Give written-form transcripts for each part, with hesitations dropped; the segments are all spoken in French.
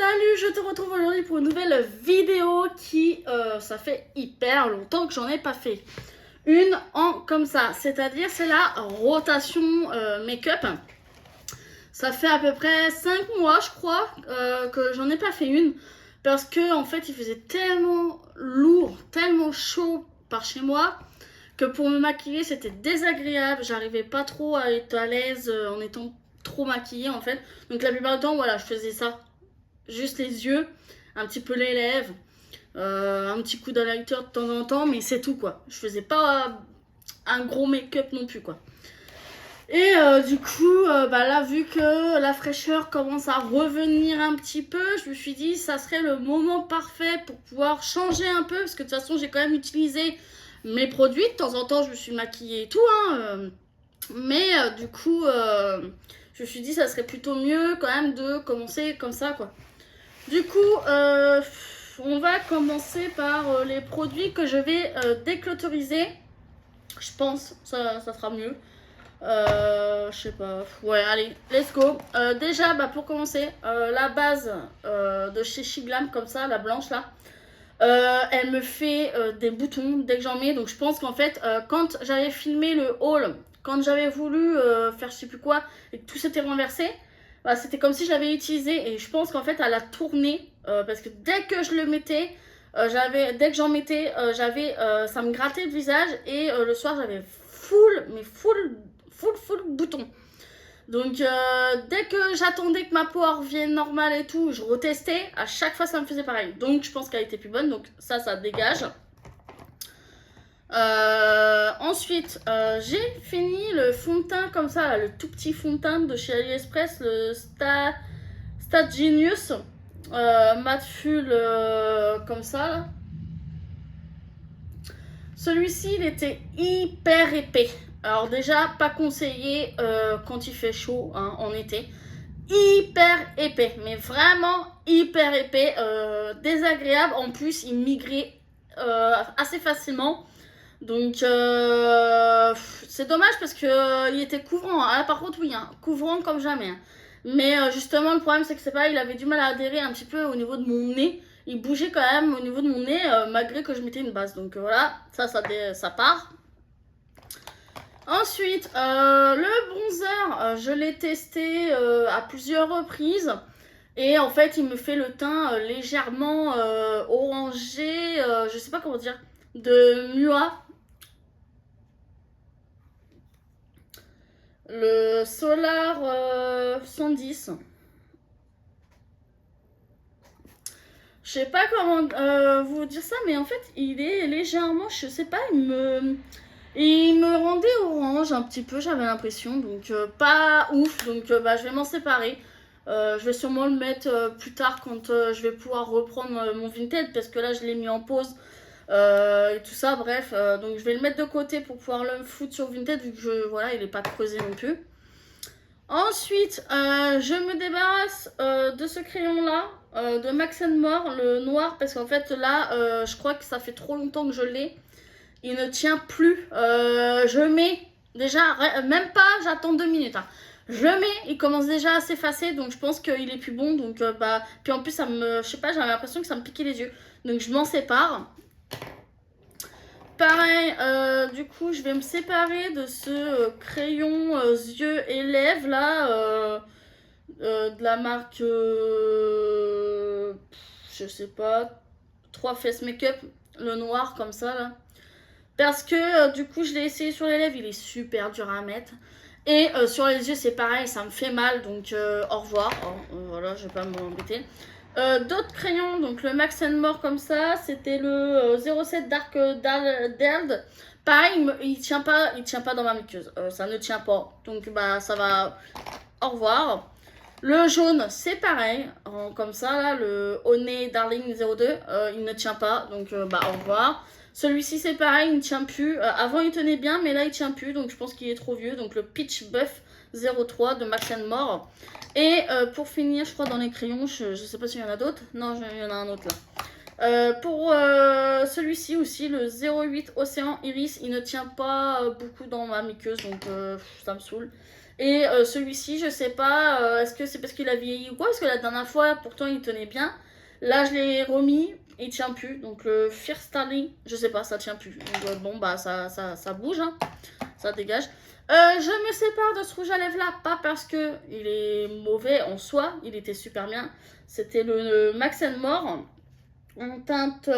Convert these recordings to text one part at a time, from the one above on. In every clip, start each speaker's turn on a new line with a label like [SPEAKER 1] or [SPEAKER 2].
[SPEAKER 1] Salut, je te retrouve aujourd'hui pour une nouvelle vidéo qui, ça fait hyper longtemps que j'en ai pas fait une comme ça, c'est-à-dire c'est la rotation make-up. Ça fait à peu près 5 mois je crois que j'en ai pas fait une parce que en fait il faisait tellement lourd, tellement chaud par chez moi que pour me maquiller c'était désagréable, j'arrivais pas trop à être à l'aise en étant trop maquillée en fait. Donc la plupart du temps voilà, je faisais ça. Juste les yeux, un petit peu les lèvres, un petit coup d'highlighter de temps en temps, mais c'est tout quoi. Je faisais pas un gros make-up non plus quoi. Et du coup, là vu que la fraîcheur commence à revenir un petit peu, je me suis dit ça serait le moment parfait pour pouvoir changer un peu, parce que de toute façon j'ai quand même utilisé mes produits, de temps en temps je me suis maquillée et tout, hein, mais du coup je me suis dit ça serait plutôt mieux quand même de commencer comme ça quoi. Du coup, on va commencer par les produits que je vais déclauteriser. Je pense ça sera mieux. Je sais pas. Ouais, allez, let's go. Déjà, pour commencer, la base de chez Shiglam, comme ça, la blanche là, elle me fait des boutons dès que j'en mets. Donc je pense qu'en fait, quand j'avais filmé le haul, quand j'avais voulu faire je sais plus quoi, et que tout s'était renversé, c'était comme si je l'avais utilisé. Et je pense qu'en fait, elle a tourné. Parce que dès que je le mettais, dès que j'en mettais, ça me grattait le visage. Et le soir, j'avais full bouton. Donc dès que j'attendais que ma peau revienne normale et tout, je retestais, à chaque fois ça me faisait pareil. Donc je pense qu'elle était plus bonne, donc ça dégage. Ensuite, j'ai fini le fond de teint comme ça, là, le tout petit fond de teint de chez AliExpress, le Stat Genius Matte Full comme ça là. Celui-ci, il était hyper épais. Alors déjà, pas conseillé quand il fait chaud, hein, en été. Hyper épais, mais vraiment hyper épais, désagréable. En plus, il migrait assez facilement. Donc, c'est dommage parce que il était couvrant. Ah, par contre, oui, hein, couvrant comme jamais. Hein. Mais justement, le problème, c'est que c'est pas, il avait du mal à adhérer un petit peu au niveau de mon nez. Il bougeait quand même au niveau de mon nez, malgré que je mettais une base. Donc voilà, ça part. Ensuite, le bronzer, je l'ai testé à plusieurs reprises. Et en fait, il me fait le teint légèrement orangé, je sais pas comment dire, de Mua. Le Solar 110. Je sais pas comment vous dire ça, mais en fait, il est légèrement, je sais pas, il me rendait orange un petit peu, j'avais l'impression, donc pas ouf, donc je vais m'en séparer. Je vais sûrement le mettre plus tard quand je vais pouvoir reprendre mon Vinted, parce que là je l'ai mis en pause et tout ça, bref. Donc je vais le mettre de côté pour pouvoir le foutre sur Vinted, vu que voilà, il est pas creusé non plus. Ensuite, je me débarrasse de ce crayon-là, de Max More, le noir, parce qu'en fait là, je crois que ça fait trop longtemps que je l'ai. Il ne tient plus. Je mets déjà, même pas, j'attends 2 minutes. Hein. Je mets, il commence déjà à s'effacer, donc je pense qu'il est plus bon. Donc puis en plus ça me, je sais pas, j'avais l'impression que ça me piquait les yeux. Donc je m'en sépare. Pareil, du coup, je vais me séparer de ce crayon yeux et lèvres là, de la marque, je sais pas, 3 Face Makeup, le noir comme ça là. Parce que du coup, je l'ai essayé sur les lèvres, il est super dur à mettre. Et sur les yeux, c'est pareil, ça me fait mal, donc au revoir. Voilà, je vais pas m'embêter. D'autres crayons, donc le Max More comme ça, c'était le 07 Dark Deld. Pareil, il tient pas dans ma muqueuse, ça ne tient pas, donc ça va, au revoir. Le jaune, c'est pareil, comme ça là, le Honey Darling 02, il ne tient pas, donc au revoir. Celui-ci c'est pareil, il ne tient plus. Avant il tenait bien, mais là il tient plus, donc je pense qu'il est trop vieux. Donc le Peach Buff 03 de Max More. Et pour finir, je crois dans les crayons, je sais pas s'il y en a d'autres. Non, il y en a un autre là. Pour celui-ci aussi, le 08 Océan Iris, il ne tient pas beaucoup dans ma muqueuse, donc ça me saoule. Et celui-ci, je sais pas, est-ce que c'est parce qu'il a vieilli ou quoi? Parce que la dernière fois, pourtant, il tenait bien. Là, je l'ai remis, il tient plus. Donc le Fear Starling, je sais pas, ça tient plus. Donc bon, bah ça bouge, hein. Ça dégage. Je me sépare de ce rouge à lèvres là, pas parce que il est mauvais en soi, il était super bien. C'était le Max More en teinte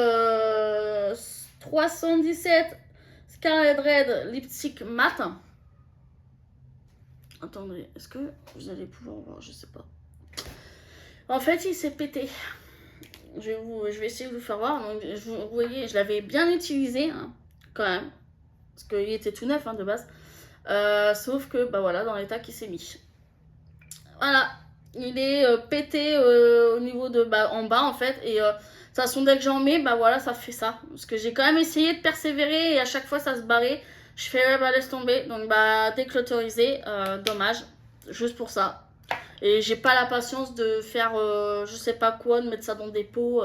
[SPEAKER 1] 317 Scarlet Red Lipstick Matte. Attendez, est-ce que vous allez pouvoir voir? Je sais pas. En fait, il s'est pété. Je vais essayer de vous faire voir. Donc, vous voyez, je l'avais bien utilisé, hein, quand même. Parce qu'il était tout neuf, hein, de base. Sauf que, bah voilà, dans l'état qu'il s'est mis. Voilà. Il est pété au niveau de, bah, en bas, en fait. Et de toute façon, dès que j'en mets, bah voilà, ça fait ça. Parce que j'ai quand même essayé de persévérer et à chaque fois, ça se barrait. Je fais, ouais, bah laisse tomber. Donc, bah, déclauteriser. Dommage. Juste pour ça. Et j'ai pas la patience de faire je sais pas quoi, de mettre ça dans des pots,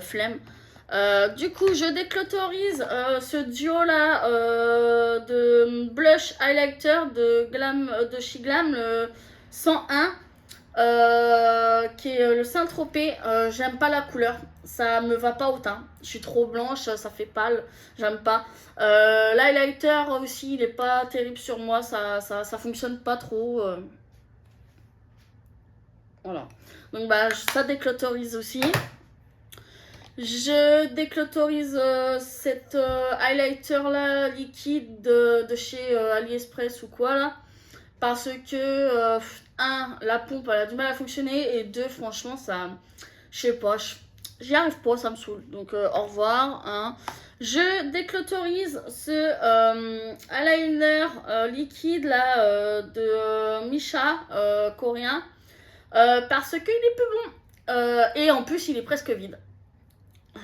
[SPEAKER 1] flemme. Du coup, je déclotorise ce duo là de blush highlighter de chez Glam, le 101, qui est le Saint-Tropez. J'aime pas la couleur, ça me va pas au teint. Je suis trop blanche, ça fait pâle, j'aime pas. L'highlighter aussi, il est pas terrible sur moi, ça fonctionne pas trop. Voilà. Donc bah ça déclotorise aussi. Je déclotorise cette highlighter là liquide de chez AliExpress ou quoi là. Parce que, un, la pompe elle a du mal à fonctionner. Et deux, franchement, ça. Je sais pas, j'y arrive pas, ça me saoule. Donc au revoir. Hein. Je déclotorise ce eyeliner liquide là de Misha coréen. Parce qu'il est peu bon. Et en plus, il est presque vide.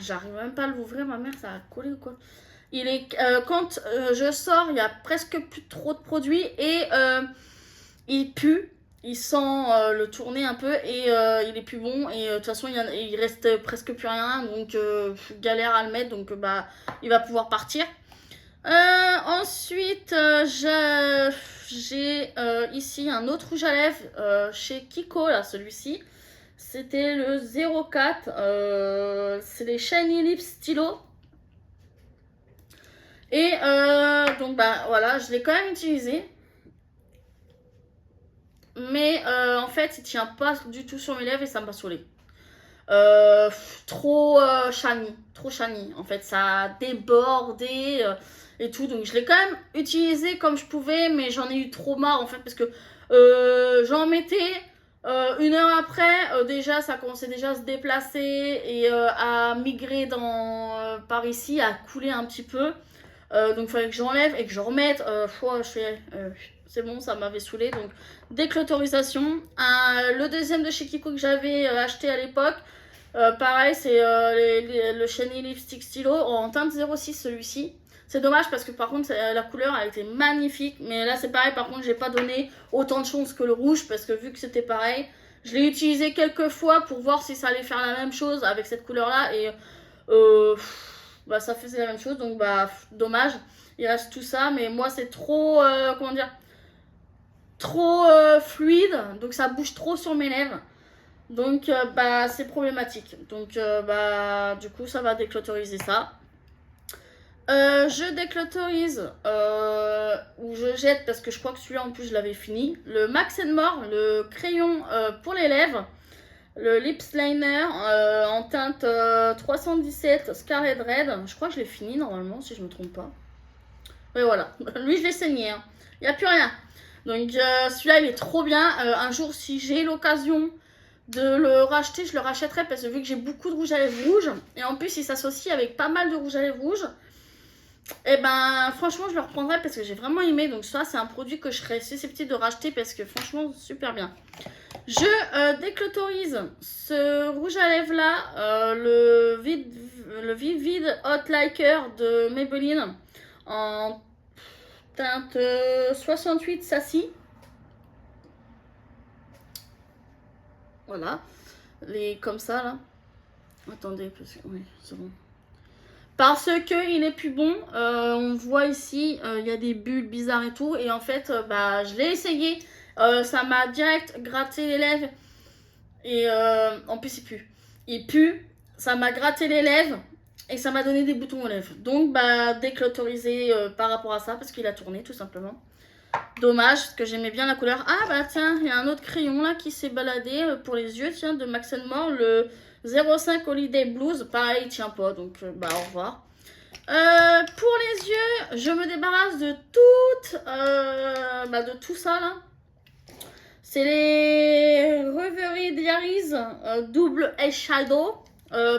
[SPEAKER 1] J'arrive même pas à l'ouvrir, ma mère, ça a collé ou quoi. Il est, quand je sors, il y a presque plus trop de produits et il pue. Il sent le tourner un peu et il est plus bon. Et de toute façon, il reste presque plus rien. Donc, galère à le mettre. Donc, bah, il va pouvoir partir. Ensuite, j'ai ici un autre rouge à lèvres chez Kiko, là, celui-ci. C'était le 04. C'est les Shiny Lips Stylo. Et donc, bah voilà, je l'ai quand même utilisé. Mais en fait, il tient pas du tout sur mes lèvres et ça m'a saoulé. Trop shiny, trop shiny. En fait, ça a débordé et tout. Donc, je l'ai quand même utilisé comme je pouvais, mais j'en ai eu trop marre en fait parce que j'en mettais. Une heure après, déjà, ça commençait déjà à se déplacer et à migrer par ici, à couler un petit peu. Donc, il fallait que j'enlève et que je remette. C'est bon, ça m'avait saoulé. Donc, déclotorisation. Le deuxième de chez Kiko que j'avais acheté à l'époque, pareil, c'est le Shiny Lipstick Stylo en teinte 06, celui-ci. C'est dommage parce que par contre la couleur a été magnifique. Mais là c'est pareil, par contre j'ai pas donné autant de chance que le rouge parce que vu que c'était pareil, je l'ai utilisé quelques fois pour voir si ça allait faire la même chose avec cette couleur là. Et bah, ça faisait la même chose, donc bah dommage. Il reste tout ça, mais moi c'est trop, comment dire, trop fluide. Donc ça bouge trop sur mes lèvres. Donc bah c'est problématique. Donc bah du coup ça va déclotoriser ça. Je déclotorise ou je jette parce que je crois que celui-là en plus je l'avais fini. Le Max More, le crayon pour les lèvres. Le Lips Liner en teinte 317 Scarlet Red. Je crois que je l'ai fini normalement si je me trompe pas. Oui voilà, lui je l'ai saigné. Hein. Il n'y a plus rien. Donc celui-là il est trop bien. Un jour si j'ai l'occasion de le racheter, je le rachèterai parce que vu que j'ai beaucoup de rouge à lèvres rouge et en plus il s'associe avec pas mal de rouge à lèvres rouge, et ben franchement je le reprendrai parce que j'ai vraiment aimé. Donc ça c'est un produit que je serais susceptible de racheter parce que franchement super bien. Je déclotorise ce rouge à lèvres là, le Vivid Hot Liker de Maybelline en teinte 68 Sassy. Voilà, les comme ça là. Attendez, parce que oui, c'est bon. parce que il est plus bon. On voit ici, il y a des bulles bizarres et tout. Et en fait, bah, je l'ai essayé. Ça m'a direct gratté les lèvres. Et en plus, il pue. Il pue. Ça m'a gratté les lèvres. Et ça m'a donné des boutons aux lèvres. Donc, bah, déclotorisé par rapport à ça. Parce qu'il a tourné, tout simplement. Dommage, parce que j'aimais bien la couleur. Ah, bah, tiens, il y a un autre crayon, là, qui s'est baladé pour les yeux. Tiens, de Max More, le 05 Holiday Blues. Pareil, il tient pas. Donc, bah, au revoir. Pour les yeux, je me débarrasse de de tout ça, là. C'est les Reverie Diaries double eyeshadow.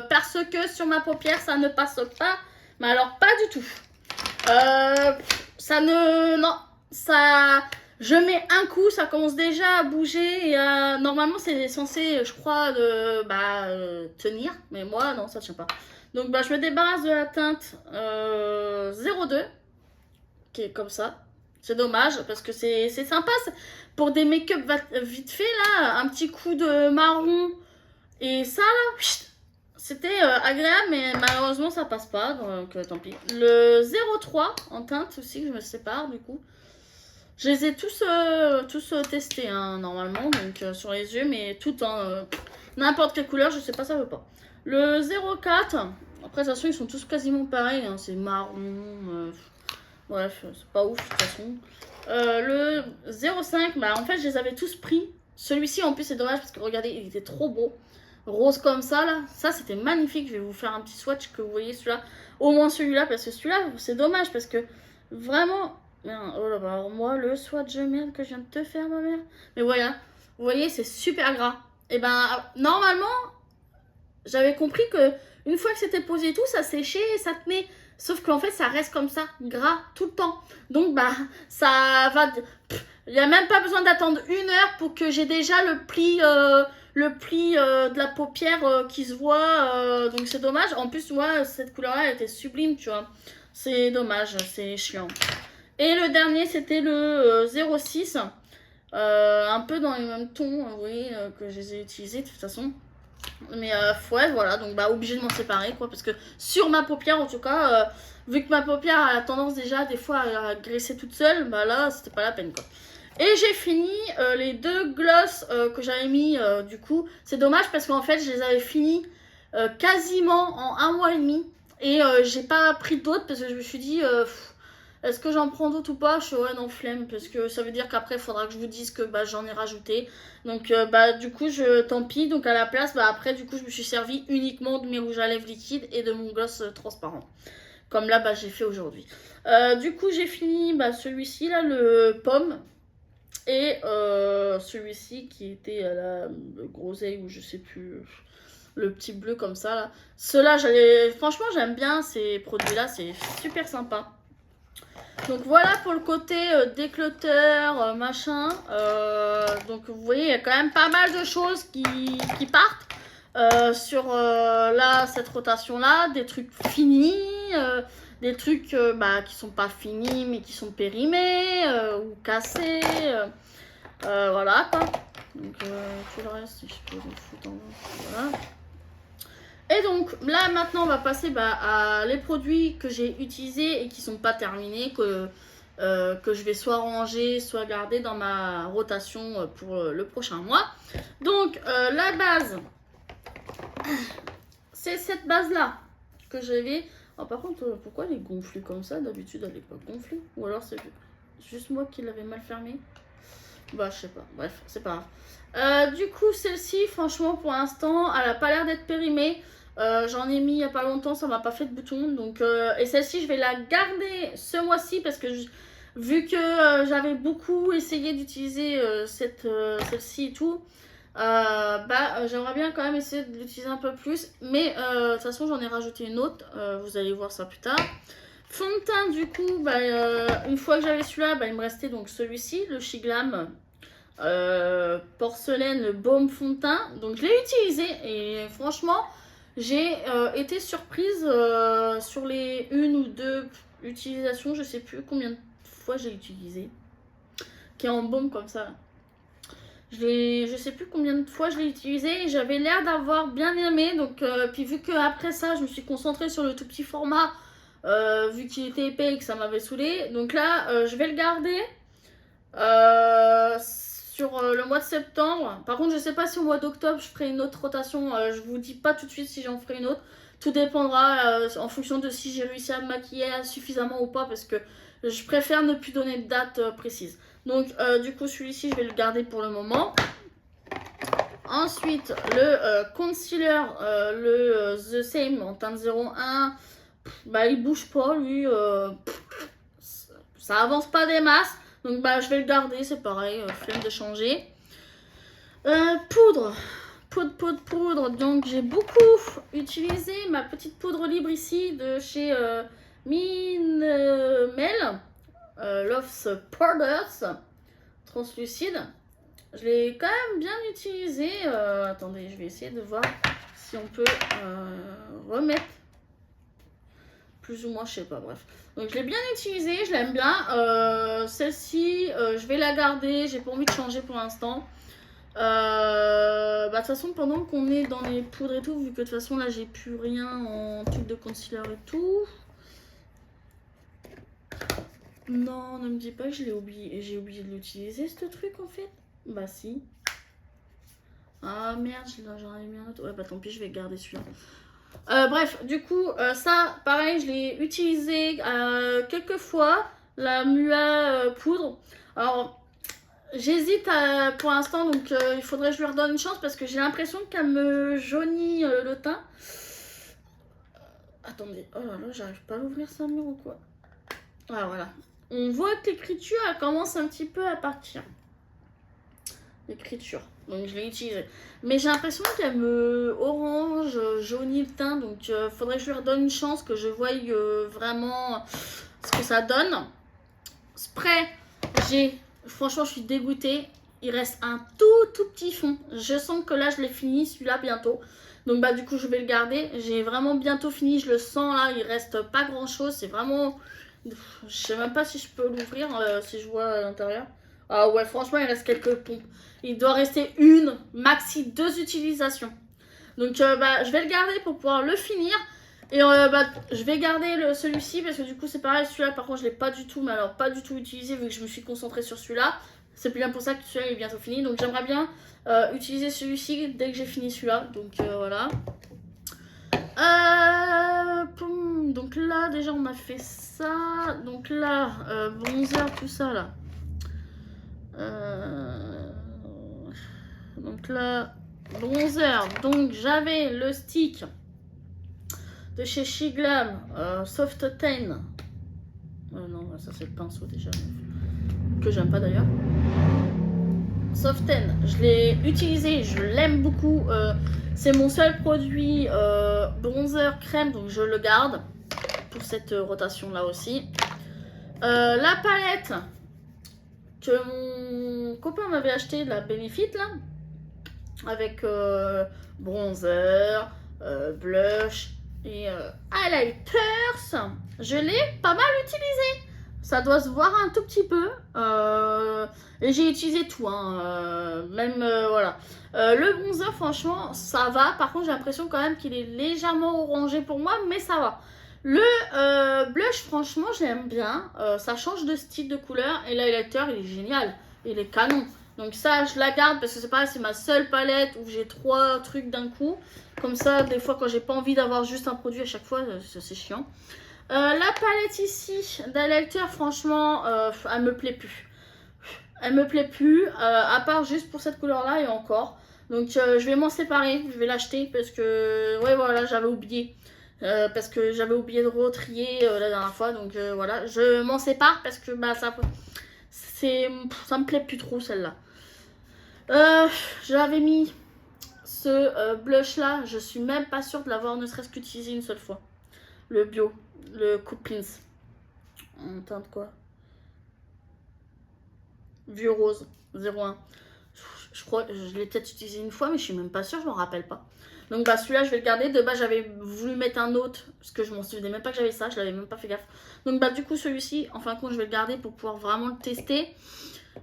[SPEAKER 1] Parce que sur ma paupière, ça ne passe pas. Mais alors, pas du tout. Ça ne... Non. Ça... Je mets un coup, ça commence déjà à bouger. Et, normalement, c'est censé, je crois, tenir. Mais moi, non, ça tient pas. Donc, bah, je me débarrasse de la teinte 02. Qui est comme ça. C'est dommage, parce que c'est sympa. Pour des make-up vite fait, là, un petit coup de marron. Et ça, là, c'était agréable, mais malheureusement, ça passe pas. Donc, tant pis. Le 03 en teinte aussi, que je me sépare, du coup. Je les ai tous testés, hein, normalement, donc sur les yeux, mais tout n'importe quelle couleur, je sais pas, ça veut pas. Le 04, après, de toute façon, ils sont tous quasiment pareils, hein, c'est marron, bref, c'est pas ouf, de toute façon. Le 05, bah, en fait, je les avais tous pris. Celui-ci, en plus, c'est dommage, parce que regardez, il était trop beau. Rose comme ça, là, ça, c'était magnifique. Je vais vous faire un petit swatch que vous voyez celui-là, au moins celui-là, parce que celui-là, c'est dommage, parce que vraiment... Oh là là, alors moi, le swatch de merde que je viens de te faire, ma mère. Mais voilà, vous voyez, c'est super gras. Et ben, normalement, j'avais compris que une fois que c'était posé et tout, ça séchait et ça tenait. Sauf qu'en fait, ça reste comme ça, gras, tout le temps. Donc, bah, ça va... Il n'y a même pas besoin d'attendre 1 heure pour que j'ai déjà le pli de la paupière qui se voit. Donc, c'est dommage. En plus, moi, cette couleur-là, elle était sublime, tu vois. C'est dommage, c'est chiant. Et le dernier, c'était le 06. Un peu dans les mêmes tons, vous voyez, que je les ai utilisés de toute façon. Mais ouais, voilà, donc bah obligé de m'en séparer, quoi. Parce que sur ma paupière, en tout cas, vu que ma paupière a tendance déjà des fois à graisser toute seule, bah là, c'était pas la peine, quoi. Et j'ai fini les 2 gloss que j'avais mis, du coup. C'est dommage parce qu'en fait, je les avais finis quasiment en 1 mois et demi. Et j'ai pas pris d'autres parce que je me suis dit... est-ce que j'en prends d'autres ou pas? Je suis ouais, non, flemme, parce que ça veut dire qu'après, il faudra que je vous dise que bah, j'en ai rajouté. Donc, du coup, tant pis. Donc, à la place, après, du coup, je me suis servi uniquement de mes rouges à lèvres liquides et de mon gloss transparent. Comme là, j'ai fait aujourd'hui. Du coup, j'ai fini celui-ci, là, le pomme. Et celui-ci qui était à la groseille, ou je sais plus... Le petit bleu comme ça, là. Ceux-là, franchement, j'aime bien ces produits-là. C'est super sympa. Donc voilà pour le côté déclutter, machin. Donc vous voyez, il y a quand même pas mal de choses qui partent sur là, cette rotation-là. Des trucs finis, des trucs qui sont pas finis mais qui sont périmés ou cassés. Voilà quoi. Donc tout le reste, si je peux le foutre en... Voilà. Et donc là maintenant on va passer à les produits que j'ai utilisés et qui sont pas terminés, que je vais soit ranger, soit garder dans ma rotation pour le prochain mois. Donc la base, c'est cette base là que j'avais. Oh, par contre, pourquoi elle est gonflée comme ça? D'habitude elle est pas gonflée. Ou alors c'est juste moi qui l'avais mal fermée. Bah je sais pas, bref, c'est pas grave. Du coup celle-ci, franchement pour l'instant, elle a pas l'air d'être périmée. J'en ai mis il n'y a pas longtemps, ça m'a pas fait de bouton. Donc, et celle-ci, je vais la garder ce mois-ci parce que vu que j'avais beaucoup essayé d'utiliser celle-ci et tout, j'aimerais bien quand même essayer de l'utiliser un peu plus. Mais de toute façon, j'en ai rajouté une autre. Vous allez voir ça plus tard. Fond de teint, du coup, une fois que j'avais celui-là, il me restait donc celui-ci, le Shiglam porcelaine baume fond de teint. Donc, je l'ai utilisé et franchement... J'ai été surprise sur les 1 ou 2 utilisations, je sais plus combien de fois j'ai utilisé, qui est en baume comme ça. Je sais plus combien de fois je l'ai utilisé et j'avais l'air d'avoir bien aimé. Donc, puis vu qu'après ça, je me suis concentrée sur le tout petit format, vu qu'il était épais et que ça m'avait saoulé. Donc là, je vais le garder sur le mois de septembre. Par contre, je sais pas si au mois d'octobre, je ferai une autre rotation. Je vous dis pas tout de suite si j'en ferai une autre. Tout dépendra en fonction de si j'ai réussi à me maquiller suffisamment ou pas, parce que je préfère ne plus donner de date précise. Donc, du coup, celui-ci, je vais le garder pour le moment. Ensuite, le concealer, The Same en teinte 01, bah, il bouge pas, lui. Ça avance pas des masses. Donc, bah, je vais le garder, c'est pareil, flemme de changer. Poudre. Poudre. Donc, j'ai beaucoup utilisé ma petite poudre libre ici de chez Mel. Love's Powders translucide. Je l'ai quand même bien utilisé. Attendez, je vais essayer de voir si on peut remettre plus ou moins, je sais pas, bref. Donc je l'ai bien utilisé, je l'aime bien. Celle-ci, je vais la garder, j'ai pas envie de changer pour l'instant. De toute façon, pendant qu'on est dans les poudres et tout, vu que de toute façon là j'ai plus rien en tube de concealer et tout. Non, ne me dis pas que je l'ai oublié. J'ai oublié de l'utiliser, ce truc, en fait. Bah, si. Ah, merde, j'en avais mis un autre. Ouais, bah, tant pis, je vais garder celui-là. Bref, du coup, ça, pareil, je l'ai utilisé quelques fois. La Mua poudre. Alors, j'hésite pour l'instant, donc il faudrait que je lui redonne une chance parce que j'ai l'impression qu'elle me jaunit le teint. Attendez, oh là là, j'arrive pas à l'ouvrir sa mur ou quoi. Ah, voilà. On voit que l'écriture, elle commence un petit peu à partir. L'écriture. Donc, je l'ai utilisée. Mais j'ai l'impression qu'elle me orange, jaunit le teint. Donc, faudrait que je lui redonne une chance, que je voie vraiment ce que ça donne. Spray, franchement, je suis dégoûtée. Il reste un tout petit fond. Je sens que là, je l'ai fini, celui-là, bientôt. Donc, bah, du coup, je vais le garder. J'ai vraiment bientôt fini. Je le sens, là. Il reste pas grand-chose. C'est vraiment... Je sais même pas si je peux l'ouvrir, si je vois à l'intérieur. Ah ouais, franchement, il reste quelques pompes. Il doit rester une, maxi 2 utilisations. Donc, bah, je vais le garder pour pouvoir le finir. Et bah, je vais garder celui-ci parce que du coup, c'est pareil. Celui-là, par contre, je l'ai pas du tout, mais alors pas du tout utilisé vu que je me suis concentrée sur celui-là. C'est bien pour ça que celui-là est bientôt fini. Donc, j'aimerais bien utiliser celui-ci dès que j'ai fini celui-là. Donc, voilà. Donc là, déjà, on a fait ça. Donc là, bronzer, tout ça, là. Donc là, bronzer. Donc, j'avais le stick de chez Shiglam, Soft Tan. Non, ça, c'est le pinceau, déjà. Que j'aime pas, d'ailleurs. Soft Tan, je l'ai utilisé, je l'aime beaucoup. C'est mon seul produit bronzer crème, donc je le garde pour cette rotation là aussi. La palette que mon copain m'avait acheté, la Benefit là, avec bronzer, blush et highlighters, je l'ai pas mal utilisé. Ça doit se voir un tout petit peu. Et j'ai utilisé tout. Hein, même, voilà. Le bronzer, franchement, ça va. Par contre, j'ai l'impression quand même qu'il est légèrement orangé pour moi. Mais ça va. Le blush, franchement, j'aime bien. Ça change de style, de couleur. Et l'highlighter, il est génial. Il est canon. Donc ça, je la garde parce que c'est pareil, c'est ma seule palette où j'ai 3 trucs d'un coup. Comme ça, des fois, quand j'ai pas envie d'avoir juste un produit à chaque fois, c'est chiant. La palette ici d'highlighter, franchement, elle me plaît plus. Elle me plaît plus, à part juste pour cette couleur-là et encore. Donc, je vais m'en séparer, je vais l'acheter parce que, ouais, voilà, j'avais oublié. Parce que j'avais oublié de retrier la dernière fois. Donc, voilà, je m'en sépare parce que bah, ça me plaît plus trop celle-là. J'avais mis ce blush-là, je suis même pas sûre de l'avoir ne serait-ce qu'utilisé une seule fois. Le bio. Le Couplins. En teinte quoi? Vieux rose 01. Je crois que je l'ai peut-être utilisé une fois, mais je suis même pas sûre, je m'en rappelle pas. Donc bah celui-là je vais le garder. De base j'avais voulu mettre un autre parce que je m'en souvenais même pas que j'avais ça, je l'avais même pas fait gaffe. Donc bah du coup celui-ci, en fin de compte je vais le garder pour pouvoir vraiment le tester.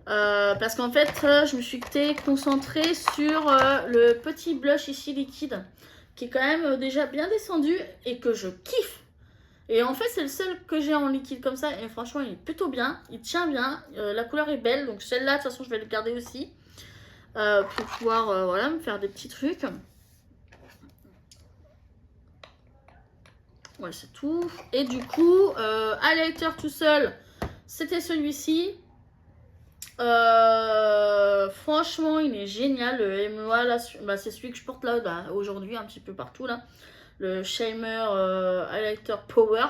[SPEAKER 1] Parce qu'en fait, je me suis concentrée sur le petit blush ici liquide, qui est quand même déjà bien descendu et que je kiffe. Et en fait, c'est le seul que j'ai en liquide comme ça. Et franchement, il est plutôt bien. Il tient bien. La couleur est belle. Donc celle-là, de toute façon, je vais le garder aussi. Pour pouvoir voilà, me faire des petits trucs. Ouais, c'est tout. Et du coup, highlighter tout seul, c'était celui-ci. Franchement, il est génial. Le MEA, là, bah, c'est celui que je porte là bah, aujourd'hui, un petit peu partout là. Le Shimer Highlighter Power.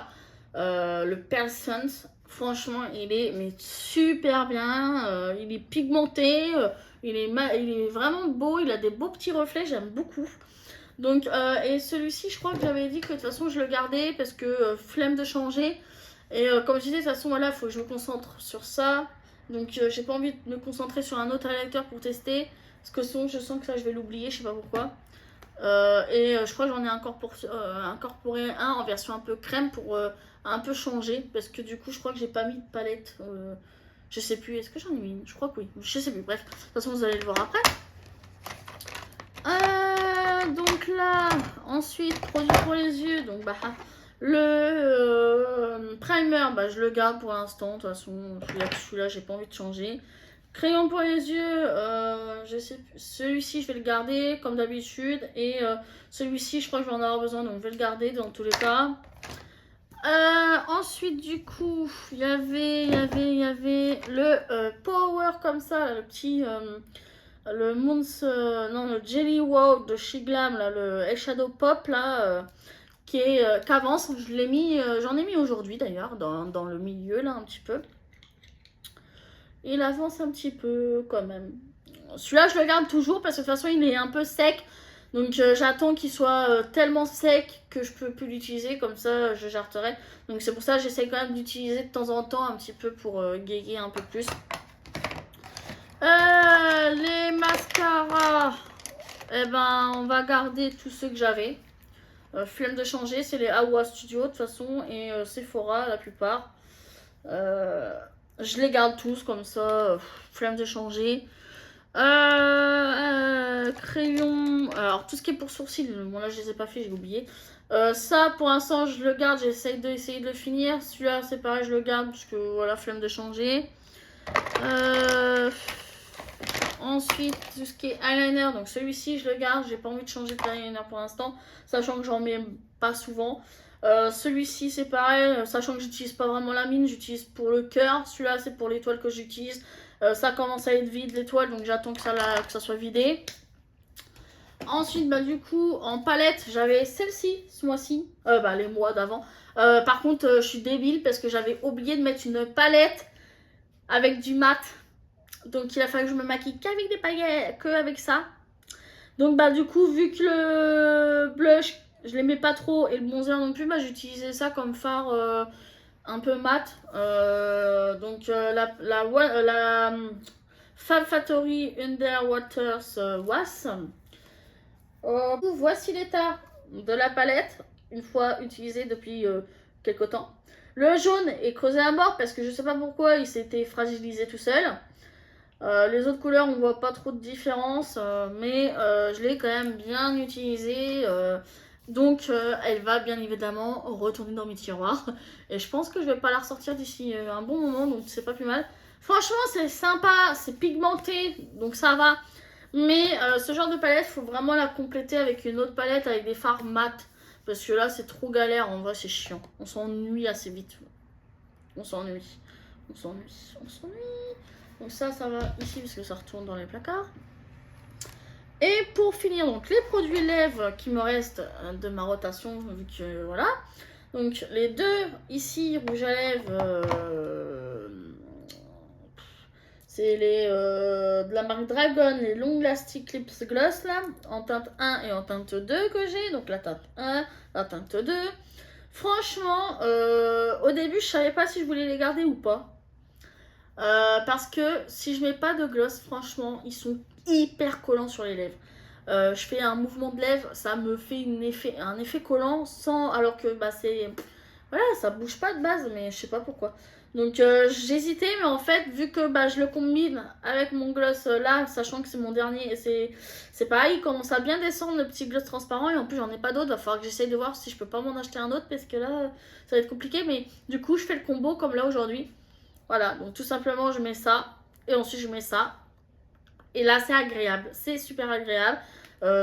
[SPEAKER 1] Le Pearl Suns. Franchement, il est mais super bien. Il est pigmenté. Il est vraiment beau. Il a des beaux petits reflets. J'aime beaucoup. Donc, et celui-ci, je crois que j'avais dit que de toute façon, je le gardais parce que flemme de changer. Et comme je disais, de toute façon, voilà, il faut que je me concentre sur ça. Donc, j'ai pas envie de me concentrer sur un autre highlighter pour tester. Parce que sinon, je sens que ça, je vais l'oublier, je sais pas pourquoi. Je crois que j'en ai incorporé un en version un peu crème pour un peu changer. Parce que du coup, je crois que j'ai pas mis de palette. Je sais plus, est-ce que j'en ai mis une? Je crois que oui, je sais plus. Bref, de toute façon, vous allez le voir après. Donc là, ensuite, produit pour les yeux. Donc, bah, le primer, bah, je le garde pour l'instant. De toute façon, celui-là, j'ai pas envie de changer. Crayon pour les yeux, je sais plus. Celui-ci, je vais le garder comme d'habitude. Et celui-ci, je crois que je vais en avoir besoin. Donc, je vais le garder dans tous les cas. Ensuite, du coup, il y avait le Power comme ça, le petit. Le non, le Jelly Wow de Shiglam, là, le Eyeshadow Pop, là, qu'avance. Je l'ai mis, j'en ai mis aujourd'hui d'ailleurs, dans le milieu, là, un petit peu. Il avance un petit peu quand même. Celui-là, je le garde toujours parce que de toute façon, il est un peu sec. Donc, j'attends qu'il soit tellement sec que je peux plus l'utiliser. Comme ça, je jarterai. Donc, c'est pour ça que j'essaie quand même d'utiliser de temps en temps un petit peu pour guéguer un peu plus. Les mascaras, eh ben, on va garder tous ceux que j'avais. Flemme de changer, c'est les Awa Studio de toute façon et Sephora la plupart. Je les garde tous comme ça, flemme de changer. Crayon, alors tout ce qui est pour sourcils, bon là je les ai pas fait, j'ai oublié. Ça pour l'instant je le garde, j'essaye de le finir. Celui-là c'est pareil, je le garde parce que voilà, flemme de changer. Ensuite, tout ce qui est eyeliner, donc celui-ci je le garde, j'ai pas envie de changer de eyeliner pour l'instant, sachant que j'en mets pas souvent. Celui-ci c'est pareil, sachant que j'utilise pas vraiment la mine, j'utilise pour le cœur. Celui-là c'est pour l'étoile que j'utilise. Ça commence à être vide l'étoile, donc j'attends que ça soit vidé. Ensuite, bah, du coup, en palette, j'avais celle-ci ce mois-ci, les mois d'avant. Par contre, je suis débile parce que j'avais oublié de mettre une palette avec du mat. Donc il a fallu que je me maquille qu'avec des paillettes, que avec ça. Donc bah du coup, vu que le blush, je l'aimais pas trop et le bronzer non plus, bah j'utilisais ça comme fard un peu mat. La Fab Factory Underwater Was. Voici l'état de la palette, une fois utilisée depuis quelques temps. Le jaune est creusé à mort parce que je sais pas pourquoi il s'était fragilisé tout seul. Les autres couleurs, on voit pas trop de différence, mais je l'ai quand même bien utilisée. Donc, elle va bien évidemment retourner dans mes tiroirs. Et je pense que je vais pas la ressortir d'ici un bon moment, donc c'est pas plus mal. Franchement, c'est sympa, c'est pigmenté, donc ça va. Mais ce genre de palette, il faut vraiment la compléter avec une autre palette avec des fards mat. Parce que là, c'est trop galère, en vrai, c'est chiant. On s'ennuie assez vite. On s'ennuie. Donc ça va ici parce que ça retourne dans les placards. Et pour finir, donc les produits lèvres qui me restent de ma rotation, vu que voilà. Donc les deux ici, rouge à lèvres, c'est les de la marque Dragon, les Long Lasting Lips Gloss là, en teinte 1 et en teinte 2 que j'ai. Donc la teinte 1, la teinte 2. Franchement, au début, je savais pas si je voulais les garder ou pas. Parce que si je mets pas de gloss, franchement, ils sont hyper collants sur les lèvres. Je fais un mouvement de lèvres, ça me fait un effet collant sans, alors que bah c'est voilà, ça bouge pas de base, mais je sais pas pourquoi. Donc j'hésitais, mais en fait, vu que bah, je le combine avec mon gloss là, sachant que c'est mon dernier, c'est pareil, il commence à bien descendre le petit gloss transparent, et en plus j'en ai pas d'autres, va falloir que j'essaye de voir si je peux pas m'en acheter un autre, parce que là, ça va être compliqué, mais du coup, je fais le combo comme là aujourd'hui. Voilà, donc tout simplement, je mets ça, et ensuite je mets ça. Et là, c'est agréable, c'est super agréable.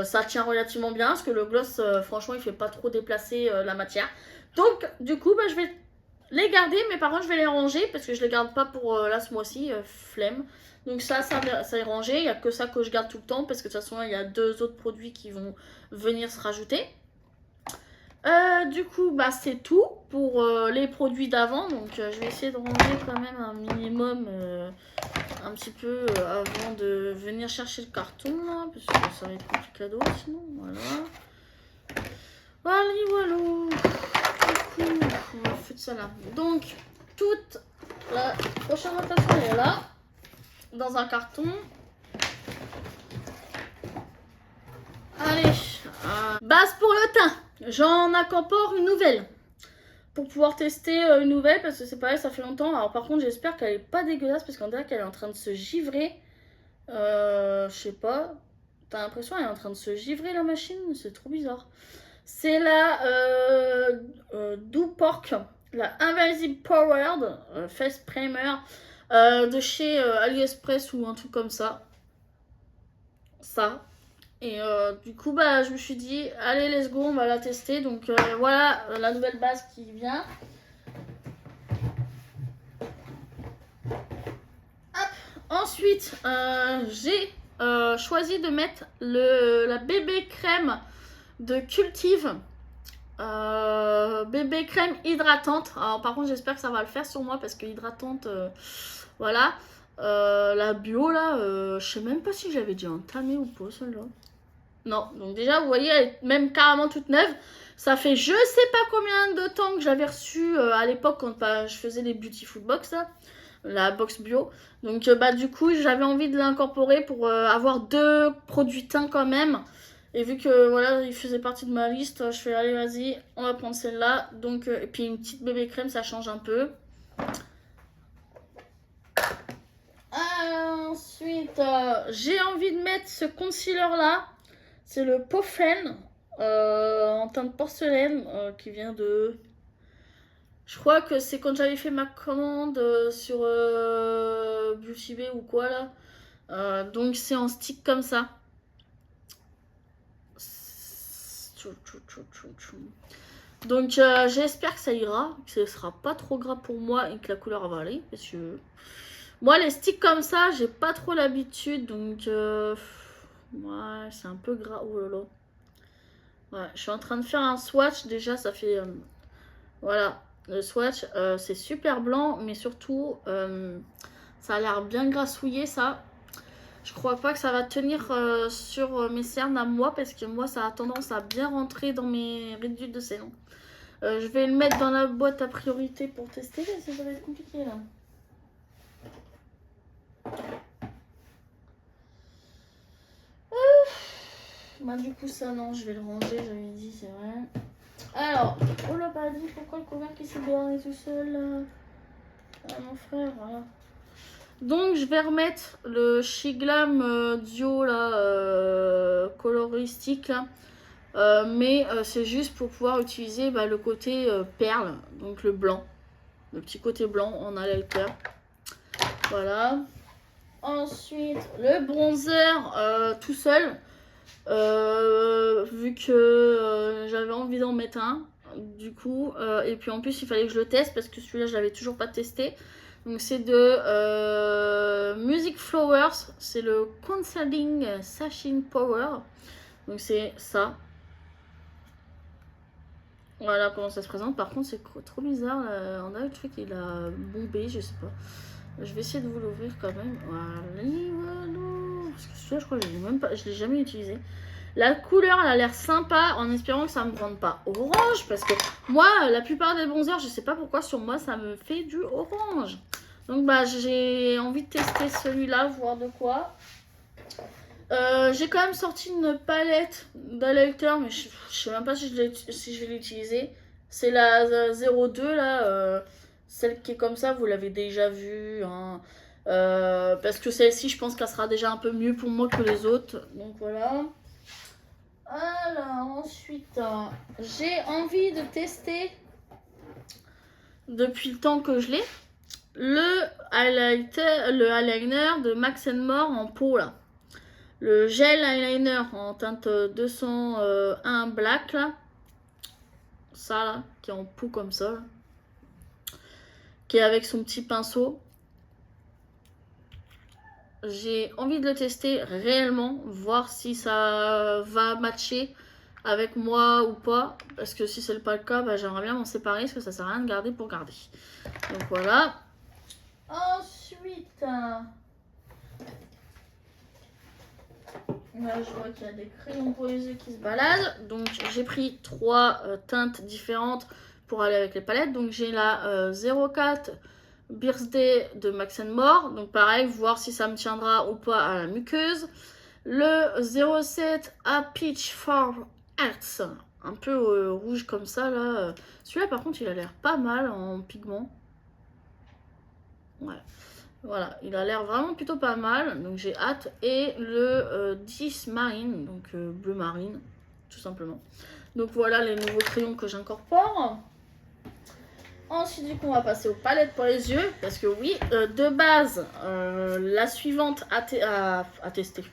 [SPEAKER 1] Ça tient relativement bien, parce que le gloss, franchement, il fait pas trop déplacer la matière. Donc, du coup, bah, je vais les garder, mais par contre, je vais les ranger, parce que je les garde pas pour là, ce mois-ci, flemme. Donc ça est rangé, il n'y a que ça que je garde tout le temps, parce que de toute façon, il y a 2 autres produits qui vont venir se rajouter. Du coup, bah, c'est tout pour les produits d'avant. Donc, je vais essayer de ranger quand même un minimum, un petit peu avant de venir chercher le carton, là, parce que ça va être compliqué sinon. Voilà. Voilà. Du coup, on va faire ça là. Donc, toute la prochaine rotation est là, dans un carton. Allez, base pour le teint. J'en incorpore une nouvelle. Pour pouvoir tester une nouvelle, parce que c'est pareil, ça fait longtemps. Alors par contre, j'espère qu'elle est pas dégueulasse, parce qu'on dirait qu'elle est en train de se givrer. Je sais pas. T'as l'impression qu'elle est en train de se givrer la machine? C'est trop bizarre. C'est la Do Pork, la Invisible Powered Face Primer de chez AliExpress ou un truc comme ça. Ça. Et du coup, bah, je me suis dit, allez, let's go, on va la tester. Donc voilà la nouvelle base qui vient. Hop. Ensuite, j'ai choisi de mettre la bébé crème de Cultive. Bébé crème hydratante. Alors par contre, j'espère que ça va le faire sur moi, parce que hydratante, voilà. La bio là, je sais même pas si j'avais déjà entamé ou pas celle-là. Non, donc déjà, vous voyez, elle est même carrément toute neuve. Ça fait je sais pas combien de temps que j'avais reçu à l'époque quand je faisais les Beautiful Box, là, la box bio. Donc, bah, du coup, j'avais envie de l'incorporer pour avoir 2 produits teints quand même. Et vu que voilà, il faisait partie de ma liste, je fais allez, vas-y, on va prendre celle-là. Donc, et puis une petite bébé crème, ça change un peu. Ensuite, j'ai envie de mettre ce concealer-là. C'est le Pofren en teinte de porcelaine qui vient de... Je crois que c'est quand j'avais fait ma commande sur Beauty Bay ou quoi là. Donc c'est en stick comme ça. Donc j'espère que ça ira, que ce sera pas trop gras pour moi et que la couleur va aller. Parce que moi les sticks comme ça, j'ai pas trop l'habitude. Donc ouais, c'est un peu gras. Oh là là. Ouais, je suis en train de faire un swatch. Déjà, ça fait... voilà, le swatch, c'est super blanc. Mais surtout, ça a l'air bien grassouillé, ça. Je crois pas que ça va tenir sur mes cernes à moi. Parce que moi, ça a tendance à bien rentrer dans mes réduits de sel. Je vais le mettre dans la boîte à priorité pour tester. Mais ça va être compliqué, là. Bah, du coup, ça, non, je vais le ranger, j'avais dit, c'est vrai. Alors, oh là, pas dit, pourquoi le couvert qui s'est barré tout seul là? Ah, mon frère, voilà. Donc, je vais remettre le Shiglam Duo là, coloristique là. Mais c'est juste pour pouvoir utiliser bah, le côté perle, donc le blanc. Le petit côté blanc en highlighter. Voilà. Ensuite, le bronzer tout seul. Vu que j'avais envie d'en mettre un du coup et puis en plus il fallait que je le teste parce que celui-là je l'avais toujours pas testé. Donc c'est de Music Flowers, c'est le Concealing Sashing Power. Donc c'est ça. Voilà comment ça se présente. Par contre c'est trop bizarre là. On a le truc il a bombé, je sais pas. Je vais essayer de vous l'ouvrir quand même. Voilà. Parce que celui-là je crois que je l'ai jamais utilisé. La couleur, elle a l'air sympa en espérant que ça ne me rende pas orange. Parce que moi, la plupart des bronzers, je sais pas pourquoi sur moi, ça me fait du orange. Donc, bah, j'ai envie de tester celui-là, voir de quoi. J'ai quand même sorti une palette d'highlighter, mais je sais même pas si je vais l'utiliser. C'est la 02 là. Celle qui est comme ça, vous l'avez déjà vue. Hein. Parce que celle-ci, je pense qu'elle sera déjà un peu mieux pour moi que les autres. Donc voilà. Alors, ensuite, j'ai envie de tester, depuis le temps que je l'ai, le eyeliner de Max More en peau, là. Le gel eyeliner en teinte 201 black, là. Ça, là, qui est en peau comme ça. Là. Qui est avec son petit pinceau. J'ai envie de le tester réellement, voir si ça va matcher avec moi ou pas. Parce que si c'est pas le cas, bah, j'aimerais bien m'en séparer parce que ça sert à rien de garder pour garder. Donc voilà. Ensuite, là, je vois qu'il y a des crayons pour les yeux qui se baladent. Donc j'ai pris 3 teintes différentes pour aller avec les palettes. Donc j'ai la 04 Birthday de Max More. Donc pareil, voir si ça me tiendra ou pas à la muqueuse. Le 07 à Peach for Arts. Un peu rouge comme ça là. Celui-là par contre il a l'air pas mal en pigment. Ouais. Voilà, il a l'air vraiment plutôt pas mal. Donc j'ai hâte. Et le 10 Marine. Donc bleu marine. Tout simplement. Donc voilà les nouveaux crayons que j'incorpore. Ensuite, du coup, on va passer aux palettes pour les yeux. Parce que oui, de base, la suivante à tester,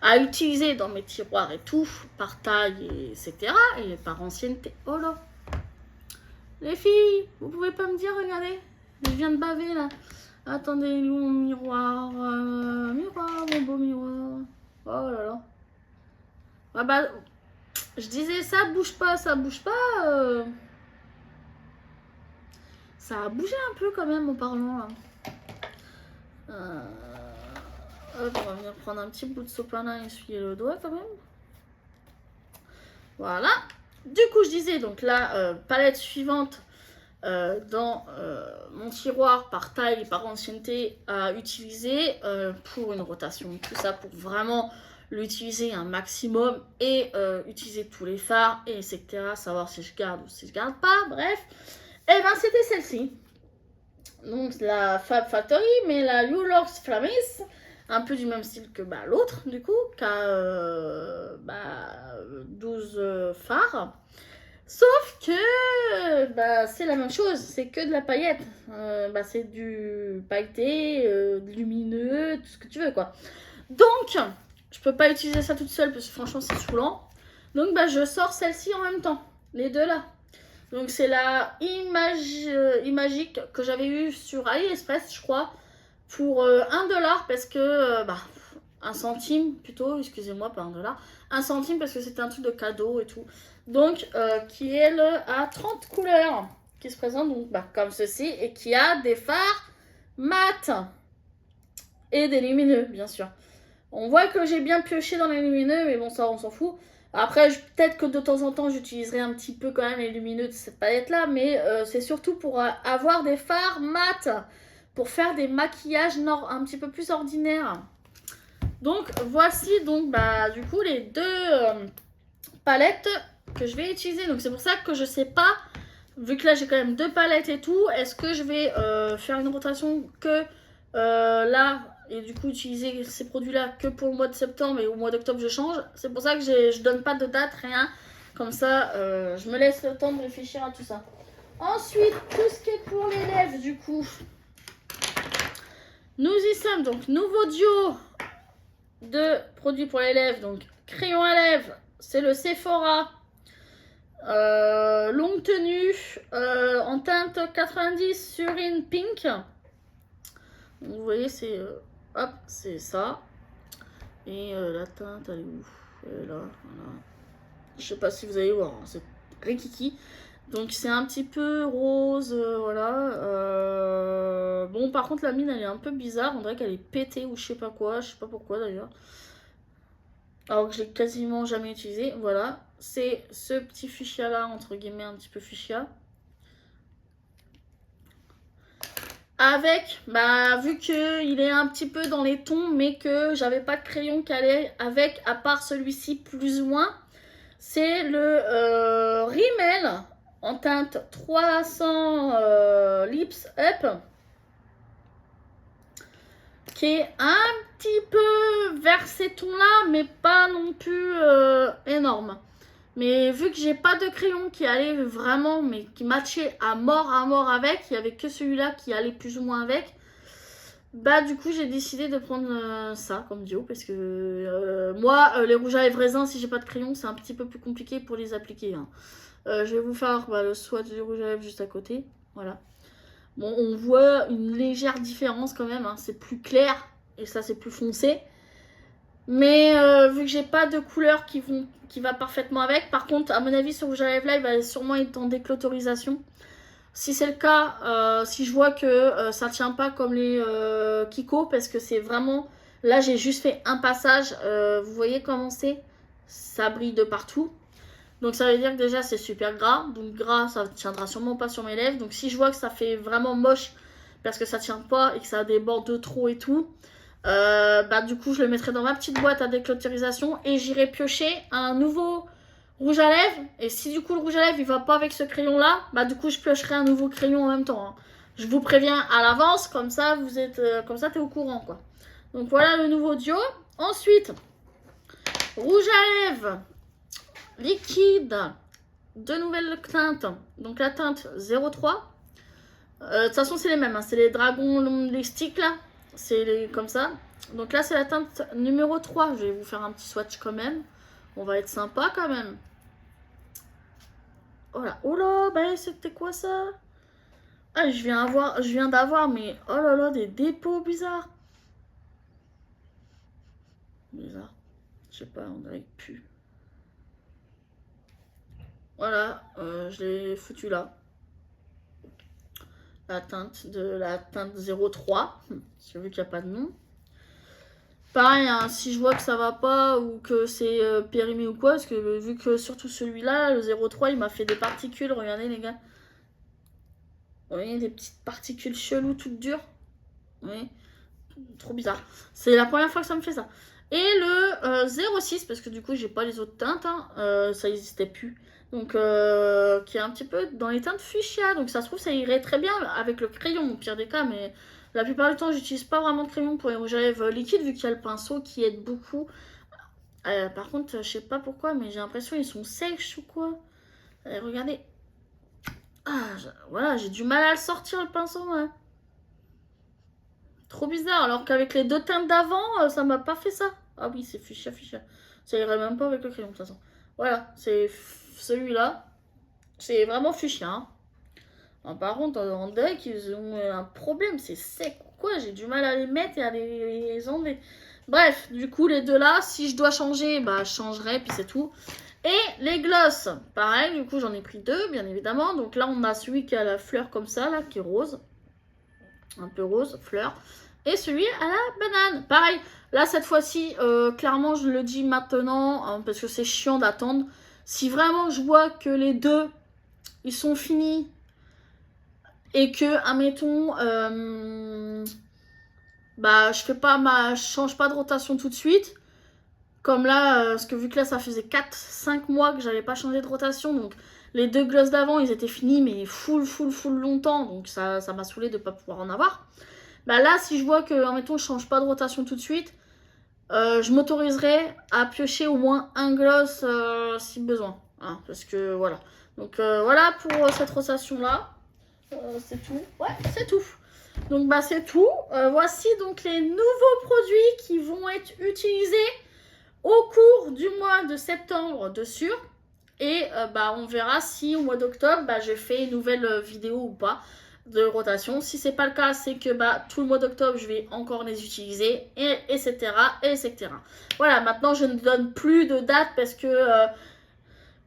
[SPEAKER 1] à utiliser dans mes tiroirs et tout, par taille, etc. Et par ancienneté. Oh là! Les filles, vous pouvez pas me dire, regardez, je viens de baver là. Attendez, où mon miroir? Miroir, mon beau miroir. Oh là là. Ah bah, je disais, ça bouge pas, ça bouge pas. Ça a bougé un peu quand même en parlant là. Hop, on va venir prendre un petit bout de sopalin et essuyer le doigt quand même. Voilà. Du coup, je disais, donc la palette suivante dans mon tiroir par taille et par ancienneté à utiliser pour une rotation, tout ça pour vraiment l'utiliser un maximum et utiliser tous les fards, et etc. Savoir si je garde ou si je garde pas, bref. Et ben c'était celle-ci. Donc la Fab Factory, mais la Lulux Flamis, un peu du même style que l'autre, du coup, qui a 12 fards. Sauf que c'est la même chose, c'est que de la paillette. C'est du pailleté, lumineux, tout ce que tu veux, quoi. Donc, je peux pas utiliser ça toute seule parce que franchement, c'est saoulant. Donc, je sors celle-ci en même temps, les deux là. Donc c'est la Imagique que j'avais eu sur AliExpress, je crois, pour 1$ parce que 1 centime plutôt, excusez-moi, pas 1$, 1 centime parce que c'était un truc de cadeau et tout. Donc qui est à 30 couleurs qui se présente donc comme ceci et qui a des fards mat et des lumineux bien sûr. On voit que j'ai bien pioché dans les lumineux, mais bon ça on s'en fout. Après, peut-être que de temps en temps, j'utiliserai un petit peu quand même les lumineux de cette palette-là, mais c'est surtout pour avoir des fards mat, pour faire des maquillages un petit peu plus ordinaires. Donc, voici donc du coup les deux palettes que je vais utiliser. Donc, c'est pour ça que je sais pas, vu que là j'ai quand même 2 palettes et tout, est-ce que je vais faire une rotation que là... Et du coup, utiliser ces produits-là que pour le mois de septembre, et au mois d'octobre, je change. C'est pour ça que je donne pas de date, rien. Comme ça, je me laisse le temps de réfléchir à tout ça. Ensuite, tout ce qui est pour les lèvres, du coup. Nous y sommes. Donc, nouveau duo de produits pour les lèvres. Donc, crayon à lèvres, c'est le Sephora. Longue tenue, en teinte 90 sur in pink. Vous voyez, c'est... hop, c'est ça. Et la teinte, elle est où? Elle est là, voilà. Je sais pas si vous allez voir, hein, c'est rikiki. Donc c'est un petit peu rose, voilà. Bon, par contre, la mine, elle est un peu bizarre. On dirait qu'elle est pétée ou je sais pas quoi. Je sais pas pourquoi, d'ailleurs. Alors que je l'ai quasiment jamais utilisé. Voilà. C'est ce petit fuchsia-là, entre guillemets, un petit peu fuchsia. Avec, vu qu'il est un petit peu dans les tons, mais que j'avais pas de crayon qui allait avec, à part celui-ci plus ou moins, c'est le Rimmel en teinte 300 Lips Up, qui est un petit peu vers ces tons-là, mais pas non plus énorme. Mais vu que j'ai pas de crayon qui allait vraiment, mais qui matchait à mort avec, il y avait que celui-là qui allait plus ou moins avec. Bah du coup j'ai décidé de prendre ça comme duo parce que moi les rouges à lèvres raisins, si j'ai pas de crayon, c'est un petit peu plus compliqué pour les appliquer. Hein. Je vais vous faire le swatch du rouge à lèvres juste à côté. Voilà. Bon, on voit une légère différence quand même. Hein. C'est plus clair et ça c'est plus foncé. Mais vu que j'ai pas de couleur qui va parfaitement avec, par contre, à mon avis, ce rouge à lèvres là, il va sûrement être en décolorisation. Si c'est le cas, si je vois que ça tient pas comme les Kiko, parce que c'est vraiment... Là, j'ai juste fait un passage. Vous voyez comment c'est? Ça brille de partout. Donc, ça veut dire que déjà, c'est super gras. Donc, gras, ça tiendra sûrement pas sur mes lèvres. Donc, si je vois que ça fait vraiment moche, parce que ça tient pas et que ça a des bords de trop et tout, bah, du coup, je le mettrai dans ma petite boîte à décolorisation et j'irai piocher un nouveau rouge à lèvres. Et si du coup le rouge à lèvres il va pas avec ce crayon là, bah du coup je piocherai un nouveau crayon en même temps. Hein. Je vous préviens à l'avance, comme ça vous êtes comme ça t'es au courant quoi. Donc voilà le nouveau duo. Ensuite, rouge à lèvres liquide, deux nouvelles teintes. Donc la teinte 03. De toute façon c'est les mêmes, hein. C'est les dragons, les sticks là. C'est comme ça. Donc là c'est la teinte numéro 3. Je vais vous faire un petit swatch quand même. On va être sympa quand même. Oh là, oh là, bah c'était quoi ça? Ah, je viens d'avoir, mais oh là là, des dépôts bizarres. Bizarre. Je sais pas, on dirait que pue. Voilà, je l'ai foutu là. La teinte 03. J'ai vu qu'il n'y a pas de nom. Pareil, hein, si je vois que ça va pas ou que c'est périmé ou quoi, parce que vu que surtout celui-là, le 03, il m'a fait des particules. Regardez les gars. Vous voyez, des petites particules cheloues, toutes dures. Oui, trop bizarre. C'est la première fois que ça me fait ça. Et le 06, parce que du coup, j'ai pas les autres teintes, hein, ça n'existait plus. Donc, qui est un petit peu dans les teintes fuchsia. Donc, ça se trouve, ça irait très bien avec le crayon, au pire des cas. Mais la plupart du temps, j'utilise pas vraiment de crayon pour les rouges à lèvres liquides, vu qu'il y a le pinceau qui aide beaucoup. Par contre, je sais pas pourquoi, mais j'ai l'impression qu'ils sont sèches ou quoi. Regardez. Ah, voilà, j'ai du mal à le sortir, le pinceau, hein. Trop bizarre, alors qu'avec les deux teintes d'avant, ça m'a pas fait ça. Ah oui, c'est fuchsia, fuchsia. Ça irait même pas avec le crayon, de toute façon. Voilà, c'est celui-là. C'est vraiment fuchsia. Hein. Alors, par contre, en deck, ils ont un problème. C'est sec ou quoi? J'ai du mal à les mettre et à les enlever. Bref, du coup, les deux là, si je dois changer, bah, je changerai, puis c'est tout. Et les glosses, pareil, du coup, j'en ai pris deux, bien évidemment. Donc là, on a celui qui a la fleur comme ça, là, qui est rose. Un peu rose, fleur. Et celui à la banane. Pareil, là, cette fois-ci, clairement, je le dis maintenant, hein, parce que c'est chiant d'attendre. Si vraiment je vois que les deux, ils sont finis, et que, admettons, bah, je change pas de rotation tout de suite. Comme là, parce que vu que là, ça faisait 4-5 mois que j'avais pas changé de rotation, donc les deux glosses d'avant, ils étaient finis, mais full longtemps, donc ça m'a saoulé de pas pouvoir en avoir. Bah là, si je vois que, admettons, je change pas de rotation tout de suite, je m'autoriserai à piocher au moins un gloss si besoin. Hein, parce que voilà. Donc voilà pour cette rotation-là. C'est tout. Ouais, c'est tout. Donc bah c'est tout. Voici donc les nouveaux produits qui vont être utilisés au cours du mois de septembre de sûr. Et bah on verra si au mois d'octobre, bah, je fais une nouvelle vidéo ou pas de rotation. Si c'est pas le cas, c'est que bah, tout le mois d'octobre, je vais encore les utiliser, et, etc., etc. Voilà, maintenant, je ne donne plus de date parce que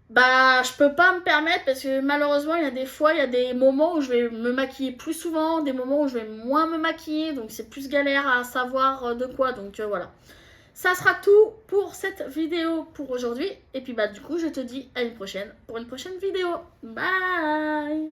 [SPEAKER 1] bah, je peux pas me permettre parce que malheureusement, il y a des fois, il y a des moments où je vais me maquiller plus souvent, des moments où je vais moins me maquiller, donc c'est plus galère à savoir de quoi, donc voilà. Ça sera tout pour cette vidéo pour aujourd'hui. Et puis bah du coup, je te dis à une prochaine pour une prochaine vidéo. Bye!